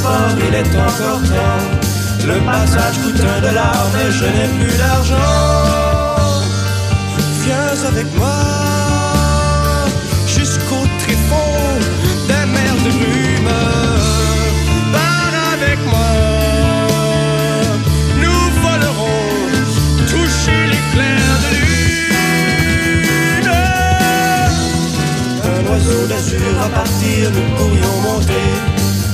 fort, il est encore temps. Le passage coûte $1 mais je n'ai plus d'argent. Viens avec moi jusqu'au tréfonds des mers de brume. Pars avec moi, nous volerons toucher l'éclair de lune. Un oiseau d'azur va partir, nous pourrions monter,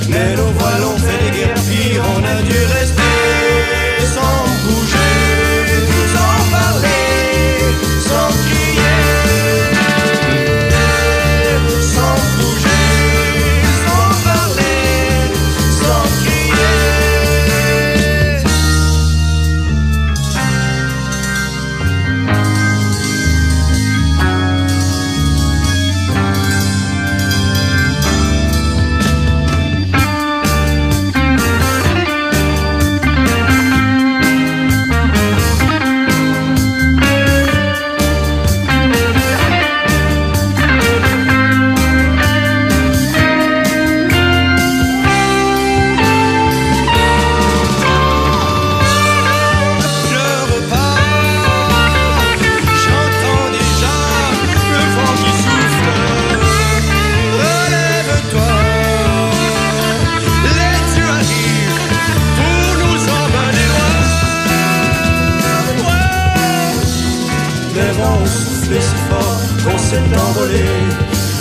mais nos voiles ont fait des guerpilles, on a dû rester sans bouger, sans parler, sans crier, sans bouger, sans parler, sans crier.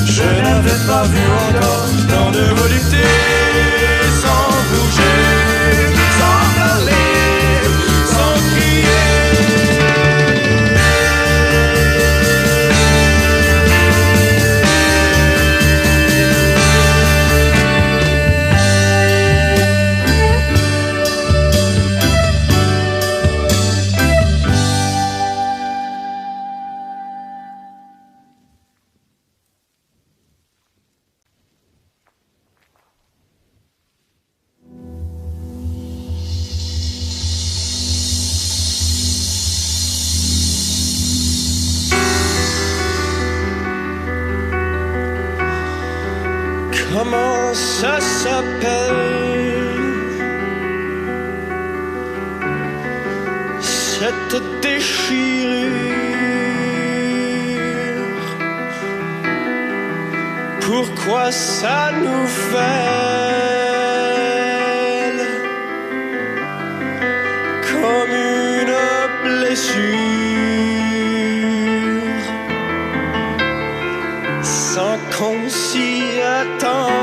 Je n'avais pas vu encore tant de volupté, sans bouger, sans parler, sans crier. Comment ça s'appelle cette déchirure? Pourquoi ça nous fait comme une blessure sans qu'on s'y attende?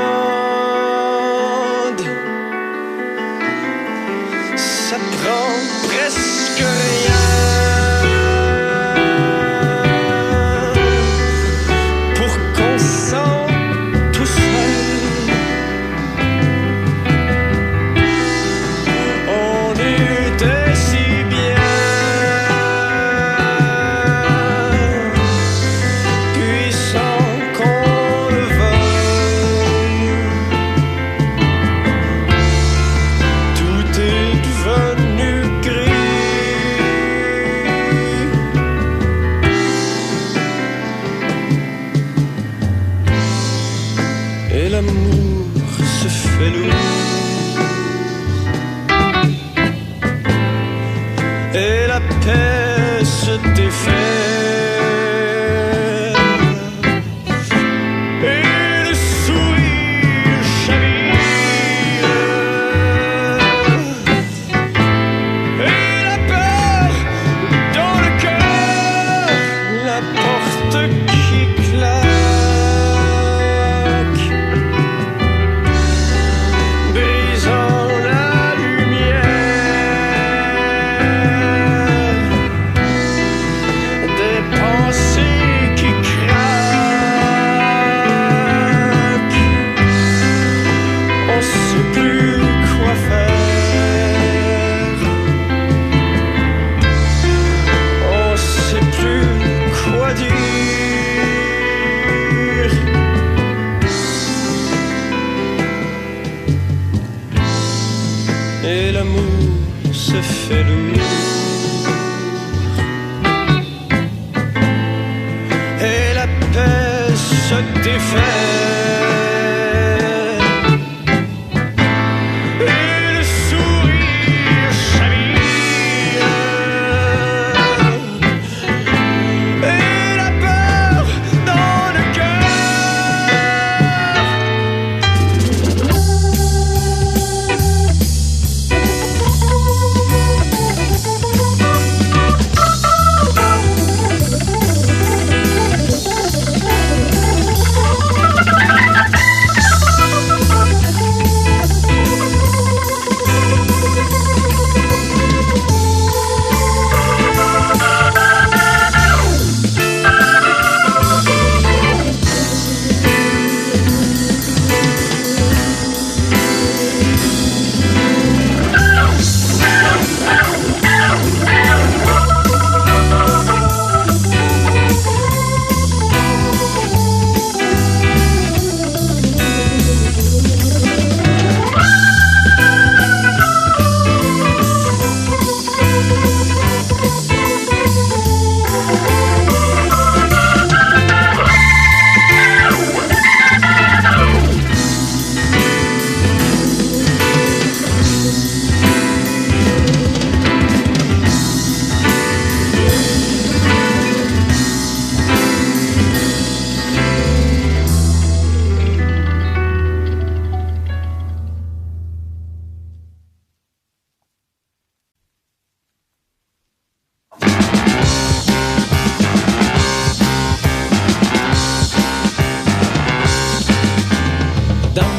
Ça prend presque rien pour qu'on sente tout seul. On était si bien, puis sans qu'on le veuille, tout est devenu gris. Et l'amour se fait lourd, et la paix se défait, et le sourire chavire, et la peur dans le cœur, la porte qui claque, brisant la lumière, des pensées qui craquent. On sait plus quoi faire, on sait plus quoi dire. Et l'amour se fait lourd, et la paix se défait,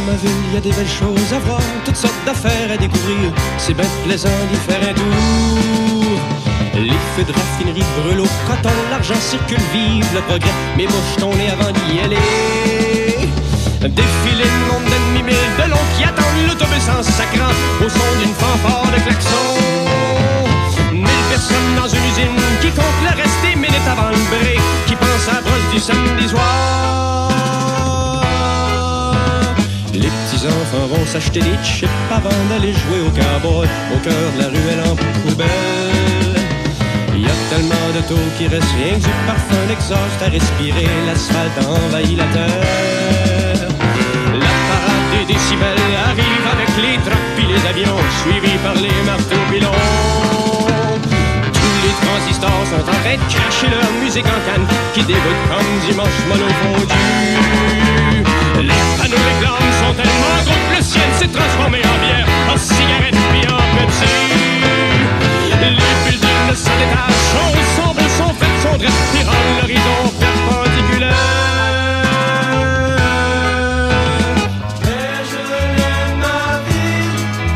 ma ville, il y a des belles choses à voir, toutes sortes d'affaires à découvrir. C'est bien plaisant d'y faire un tour. Les feux de raffinerie brûlent au coton, l'argent circule, vive le progrès. Mais bouche ton nez avant d'y aller. Défilé de monde d'ennemis, mille de longs qui attendent l'autobus en sacrant au son d'une fanfare de klaxon. 1000 personnes dans une usine qui comptent le reste des minutes avant le break, qui pensent à la brosse du samedi soir. Les petits enfants vont s'acheter des chips avant d'aller jouer au cowboy au cœur de la ruelle en poubelle. Il y a tellement de taux qu'il reste rien que du parfum d'exhaust à respirer. L'asphalte envahit la terre. La parade des décibels arrive avec les trucks puis les avions, suivis par les marteaux pilons. Tous les transistors sont en train de cracher leur musique en canne qui dégoûte comme dimanche monofondu. Les panneaux réclames sont tellement gros que le ciel s'est transformé en bière, en cigarette puis en Pepsi. Les buildings de 100 étages sont beaux, sont faits, sont dresses, qui rendent l'horizon perpendiculaire. Mais je l'aime ma vie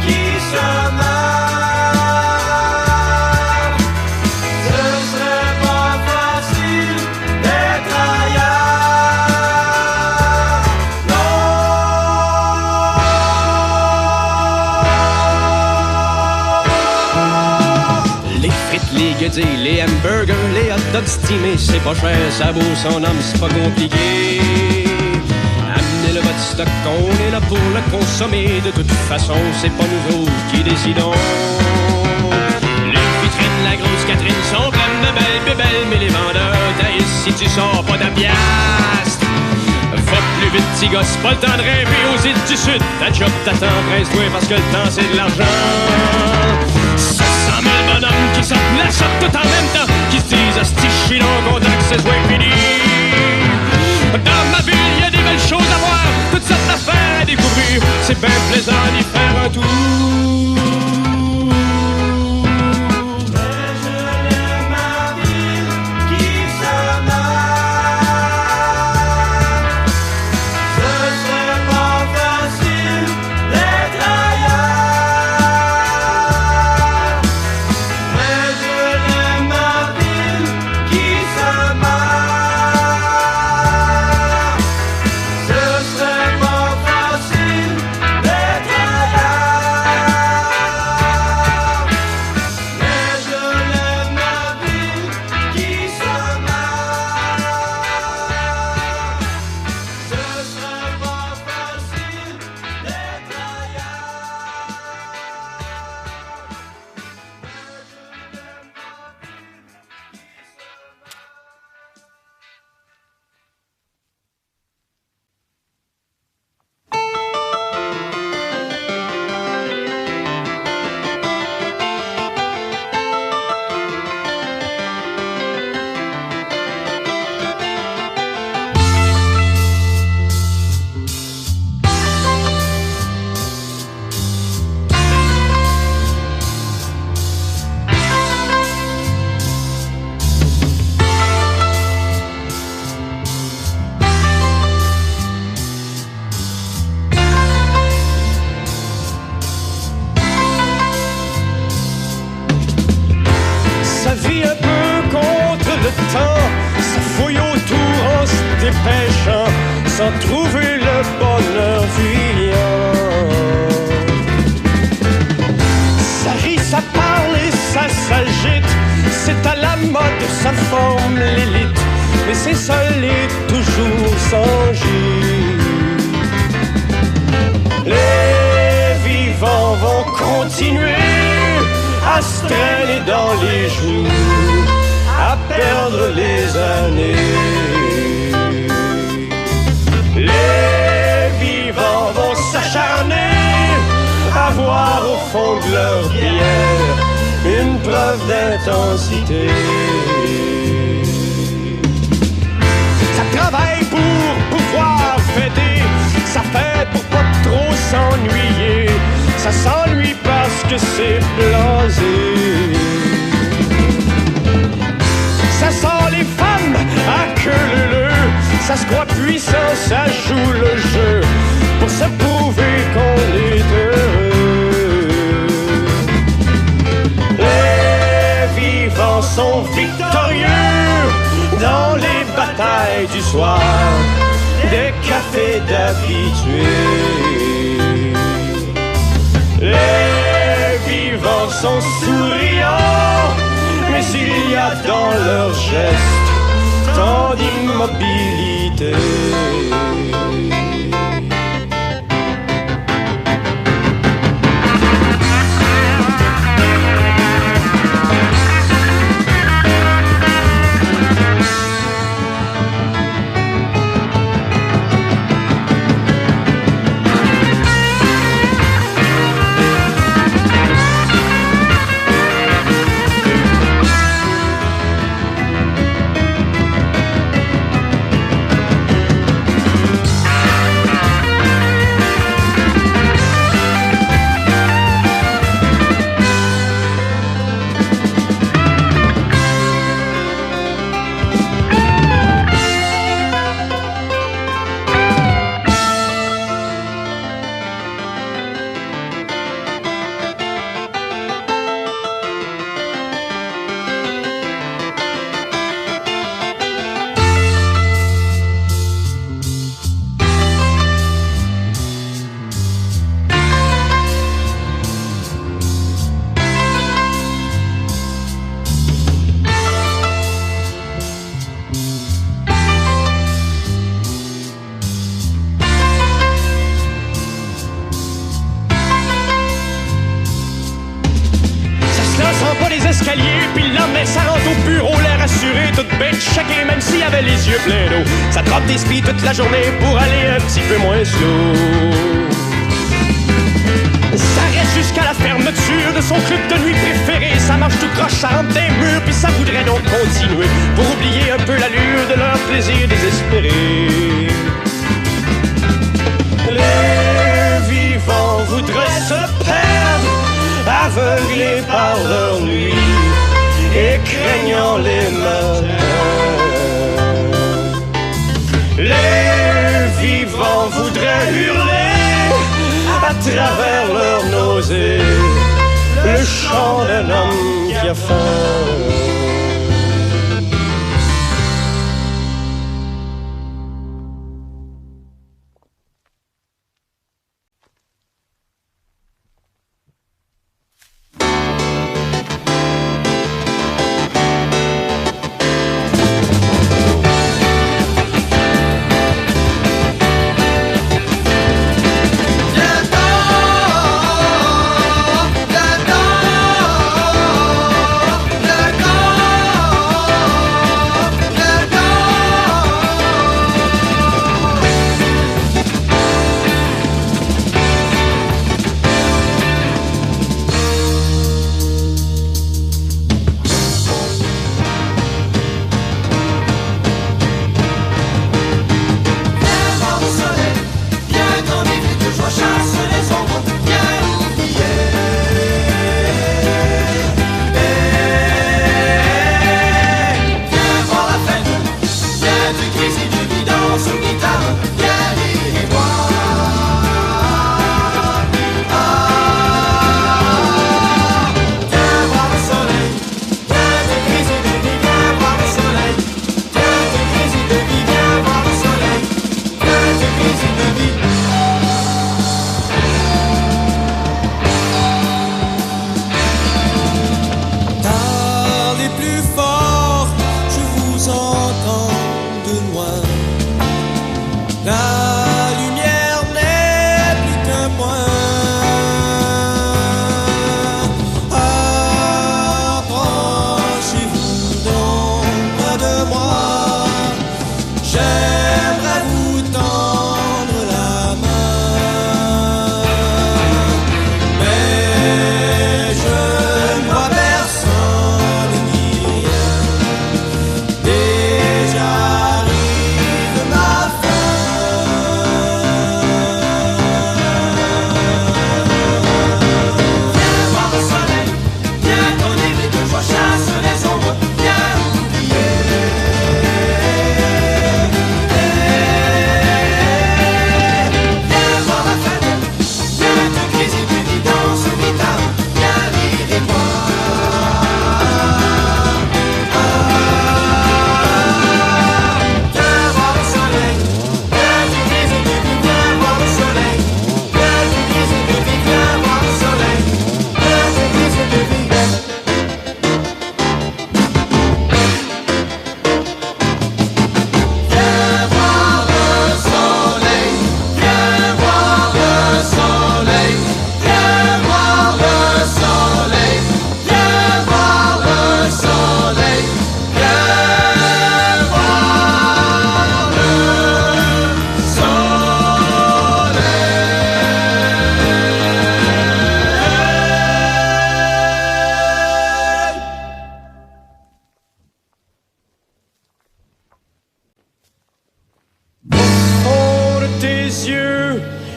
qui se marre. Ce serait pas facile d'être ailleurs. Les frites, les guedilles, les hamburgers, les hot dogs steamés, c'est pas cher, ça vaut son âme, c'est pas compliqué. Amenez le votre stock, on est là pour le consommer. De toute façon, c'est pas nous autres qui décidons. Les vitrines, la grosse Catherine sont pleines de belles bébelles, mais les vendeurs taillent si tu sors pas ta piastre. Va plus vite, petit gosse, pas le temps de rêver aux îles du Sud. Ta job t'attend, presse-toi, parce que le temps c'est de l'argent. 100 000 bonhommes qui sortent la sorte tout en même temps, qui se disent asti, je suis donc content que ce soit fini. Dans ma ville, y a des belles choses à voir, toutes sortes d'affaires à découvrir. C'est bien plaisant d'y faire un tour. Mais je l'aime ma vie qui se marre. Ce serait pas facile d'être ailleurs. Mais je l'aime ma vie qui se marre. Ce serait pas facile d'être ailleurs. Mais je l'aime ma vie qui se marre. Ce serait pas facile d'être Ça vit un peu contre le temps, ça fouille autour en se dépêchant, sans trouver le bonheur fuyant. Ça rit, ça parle et ça s'agite, c'est à la mode, ça forme l'élite, mais c'est seul et toujours sans gîte. Les vivants vont continuer à se traîner dans les jours, à perdre les années. Les vivants vont s'acharner à voir au fond de leur bière une preuve d'intensité. Ça travaille pour pouvoir fêter, ça fait pour pas trop s'ennuyer. Ça s'ennuie parce que c'est blasé. Ça sent les femmes à queue leu, ça se croit puissant, ça joue le jeu pour se prouver et du soir, des cafés d'habitués. Les vivants sont souriants, mais il y a dans leurs gestes tant d'immobilité. Des spies toute la journée pour aller un petit peu moins slow. Ça reste jusqu'à la fermeture de son club de nuit préféré. Ça marche tout croche, ça rentre des murs, puis ça voudrait donc continuer pour oublier un peu l'allure de leur plaisir désespéré. Les vivants voudraient se perdre, aveuglés par leur nuit et craignant les matins. Les vivants voudraient hurler à travers leurs nausées le chant d'un homme qui a faim.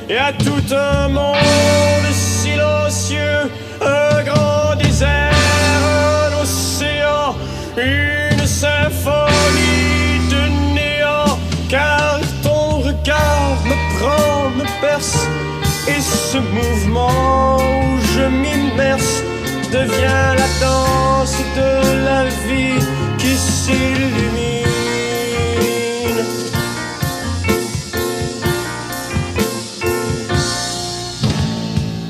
et à tout un monde silencieux, un grand désert, un océan, une symphonie de néant, car ton regard me prend, me perce, et ce mouvement où je m'immerse devient la danse de la vie qui s'illumine.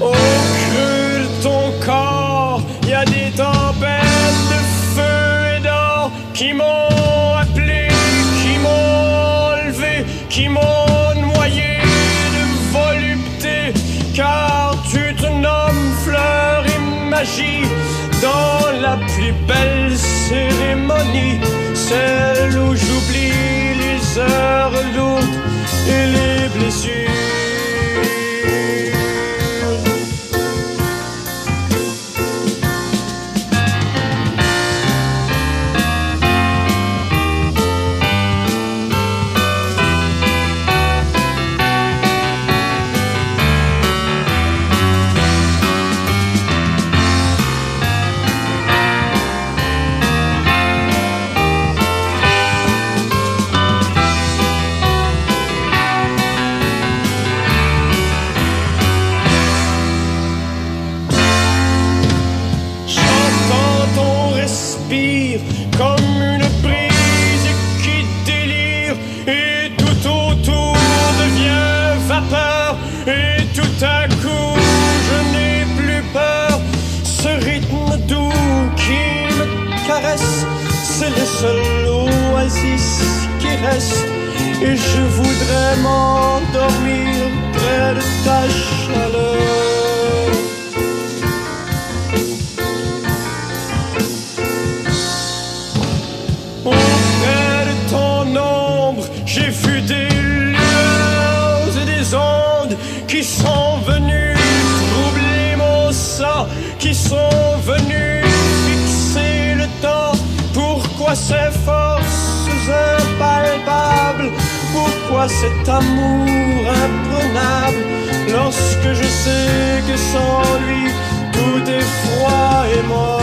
Au creux de ton corps, il y a des tempêtes de feu et d'or qui m'ont appelé, qui m'ont enlevé, qui m'ont noyé de volupté, car tu te nommes fleur et magie dans la plus belle cérémonie, celle où j'oublie les heures lourdes et les blessures. Comme une brise qui délire, et tout autour devient vapeur, et tout à coup je n'ai plus peur. Ce rythme doux qui me caresse, c'est le seul oasis qui reste, et je voudrais m'endormir près de ta chaleur. Auprès de ton ombre, j'ai vu des lueurs et des ondes qui sont venues troubler mon sang, qui sont venues fixer le temps. Pourquoi ces forces impalpables? Pourquoi cet amour imprenable? Lorsque je sais que sans lui, tout est froid et mort.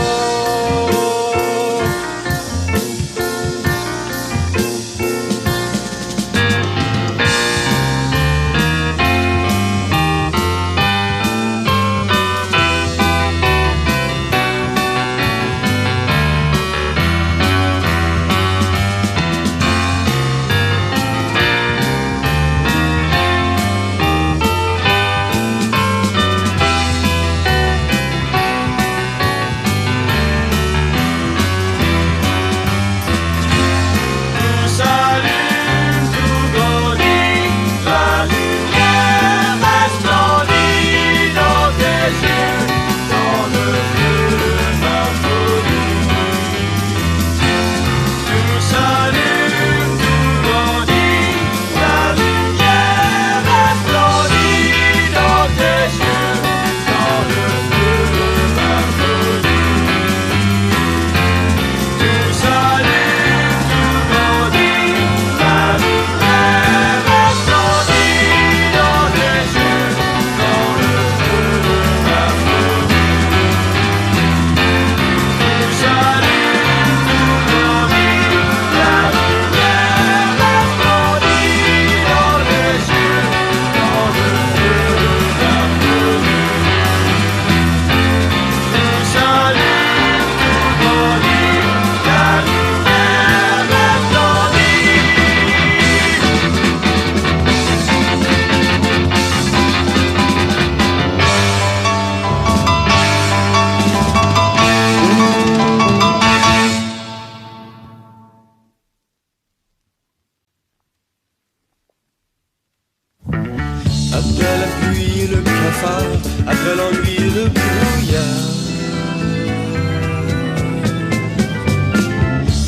Après la pluie, le cafard, après l'ennui, le brouillard.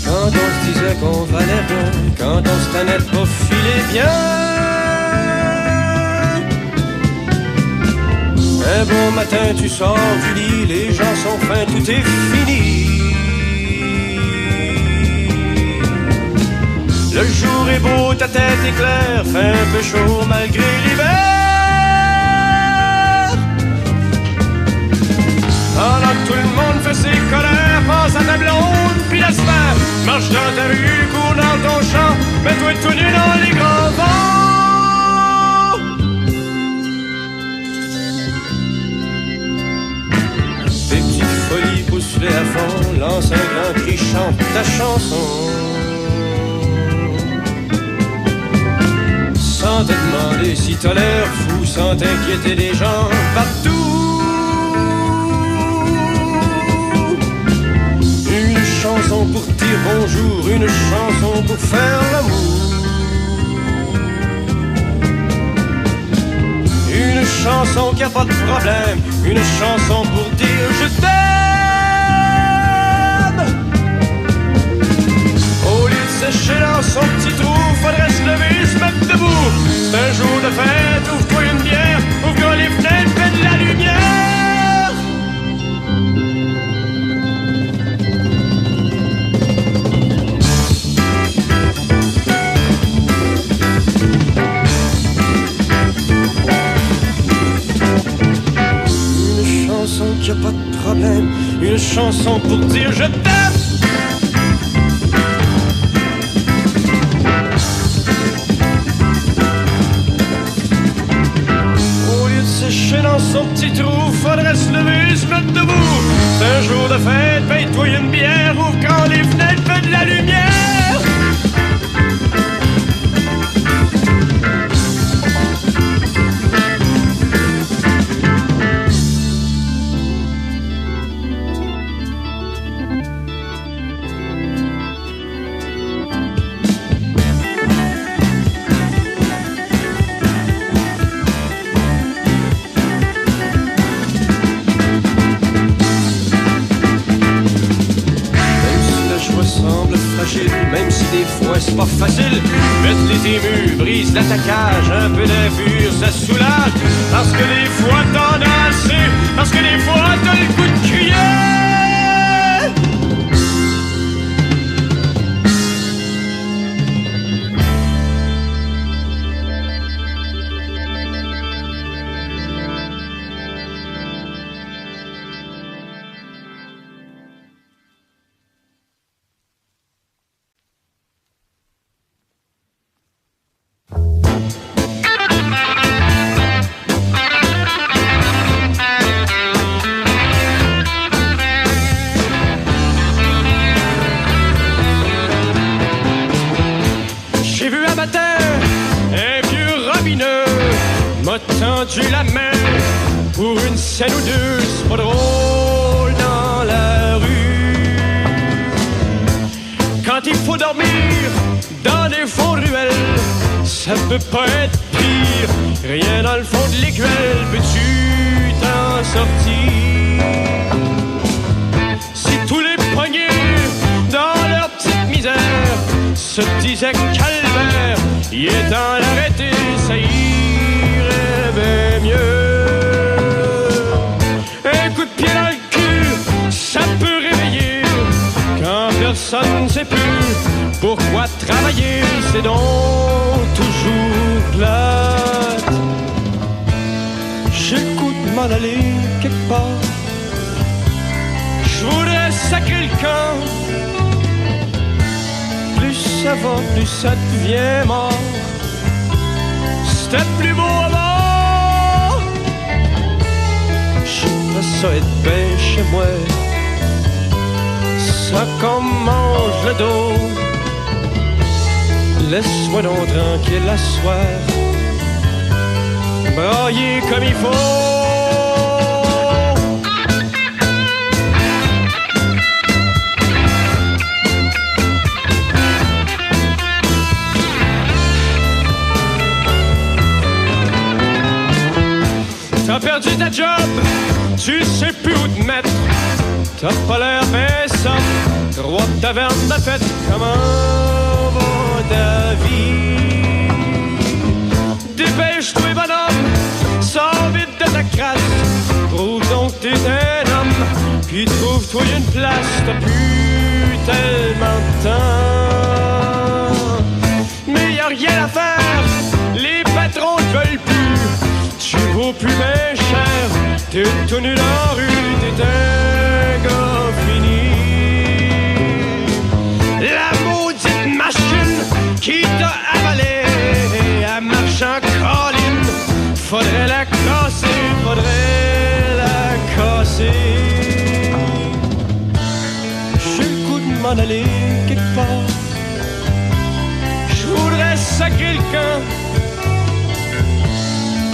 Quand on se disait qu'on valait rien, quand on se tenait pas filer bien. Un bon matin, tu sors du lit, les gens sont fins, tout est fini. Le jour est beau, ta tête est claire, fait un peu chaud malgré l'hiver. le monde fait ses colères, pense à ta blonde, puis la semaine. Marche dans ta rue, cours dans ton champ, mets-toi tout nu dans les grands vents. Tes petites folies bousselées à fond, lance un grand cri, chante ta chanson. Sans te demander si t'as l'air fou, sans t'inquiéter des gens partout. Une chanson pour dire bonjour, une chanson pour faire l'amour. Une chanson qui a pas de problème, une chanson pour dire je t'aime. Au lieu de sécher dans son petit trou, faudrait se lever, se mettre debout. C'est un jour de fête, ouvre-toi une bière, ouvre les fenêtres, fais de la lumière. Une chanson qui a pas de problème, une chanson pour dire je t'aime. Dans son petit trou, faudrait se lever, se mettre debout. C'est un jour de fête, paye-toi une bière, ouvre grand les fenêtres, fais de la lumière. Même si des fois c'est pas facile, mettre les émus, brise l'attaquage, un peu d'infure, ça soulage. Parce que des fois t'en as assez, parce que des fois t'as le coup de crier. Tendu la main pour une scène ou deux, c'est pas drôle dans la rue. Quand il faut dormir dans des fonds de ruelles, ça peut pas être pire. Rien dans le fond de l'écuelle, peux-tu t'en sortir? Si tous les poignets dans leur petite misère se disaient calvaire, il est temps d'arrêter, ça irait bien mieux. Un coup de pied dans le cul, ça peut réveiller quand personne ne sait plus pourquoi travailler, c'est donc toujours plate. J'ai le coup de m'en aller quelque part, je voudrais sacrer le camp. Plus ça va, plus ça devient mort. C'était plus beau avant. J'aimerais ça être bien chez moi, ça qu'on mange le dos. Laisse-moi donc tranquille la soir, brailler comme il faut. T'as perdu ta job, tu sais plus où te mettre. T'as pas l'air baissant, trois tavernes de fête. Comment va ta vie? Dépêche-toi bonhomme, sors vite de ta crasse. Prouve donc que t'es un homme, puis trouve-toi une place. T'as plus tellement de temps, mais y'a rien à faire, les patrons ne veulent plus. Tu vaux plus bien cher, t'es tout nu dans la rue, t'es un gars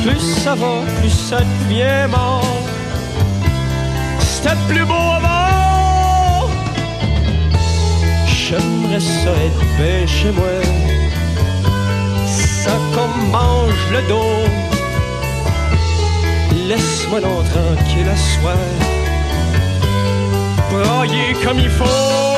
plus ça va, plus ça devient mort. C'était plus beau avant. J'aimerais ça être bien chez moi, ça qu'on mange le dos. Laisse-moi donc tranquille à soir, brailler comme il faut.